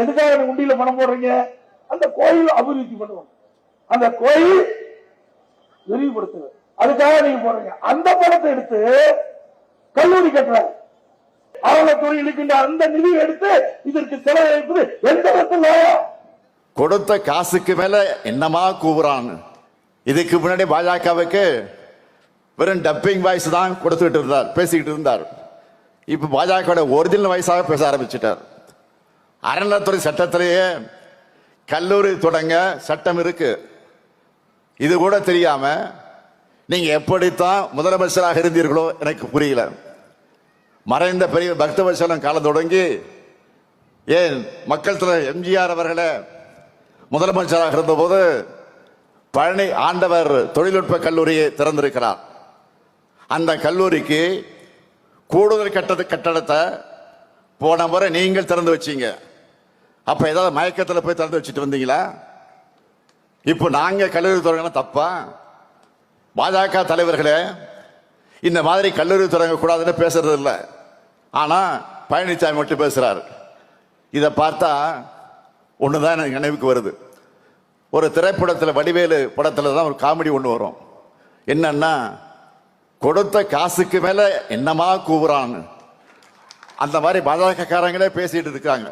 எதுக்காக உண்டியில பணம் போடுறீங்க? அந்த கோயில் அபிவிருத்தி பண்ணுவோம், அந்த கோயில் விரிவுபடுத்துவது, அதுக்காக நீங்க போடுறீங்க. அந்த பணத்தை எடுத்து கல்லூரி கட்டுற அறநிலையத்துறை இருக்கின்ற அந்த நிதி எடுத்து இதற்கு செலவழிப்பது எந்த விதத்தில் கொடுத்த காசுக்கு மேல என்னமா கூவுறான்னு. இதுக்கு முன்னாடி பாஜகவுக்கு வெறும் டப்பிங் வாய்ஸ் தான் கொடுத்துட்டு இருந்தார், பேசிக்கிட்டு இருந்தார். இப்ப பாஜக ஒரிஜினல் வாய்ஸாக பேச ஆரம்பிச்சிட்டார். அறநிலையத்துறை சட்டத்திலேயே கல்லூரி தொடங்க சட்டம் இருக்கு. இது கூட தெரியாம நீங்க எப்படித்தான் முதலமைச்சராக இருந்தீர்களோ எனக்கு புரியல. மறைந்த பெரிய பக்தவத்சலம் காலம் தொடங்கி ஏன் மக்கள் தலைவர் எம்ஜிஆர் அவர்களே முதலமைச்சராக இருந்த போது பழனி ஆண்டவர் தொழில்நுட்ப கல்லூரியை திறந்திருக்கிறார். அந்த கல்லூரிக்கு கூடுதல் கட்டடத்தை போன முறை நீங்கள் திறந்து வச்சீங்க. அப்ப ஏதாவது மயக்கத்தில் போய் திறந்து வச்சுட்டு வந்தீங்களா? இப்போ நாங்க கல்லூரி தொடங்கினா தப்பா? பாஜக தலைவர்களே இந்த மாதிரி கல்லூரி தொடங்க கூடாதுன்னு பேசுறது இல்லை. ஆனா பழனிசாமி மட்டும் பேசுறாரு. இதை பார்த்தா ஒண்ணுதான் எனக்கு நினைவுக்கு வருது. ஒரு திரைப்படத்தில் வடிவேலு படத்துல தான் ஒரு காமெடி ஒண்ணு வரும். என்னன்னா, கொடுத்த காசுக்கு மேல என்னமா கூவுறான்னு. அந்த மாதிரி பாஜக காரங்களே பேசிட்டு இருக்காங்க.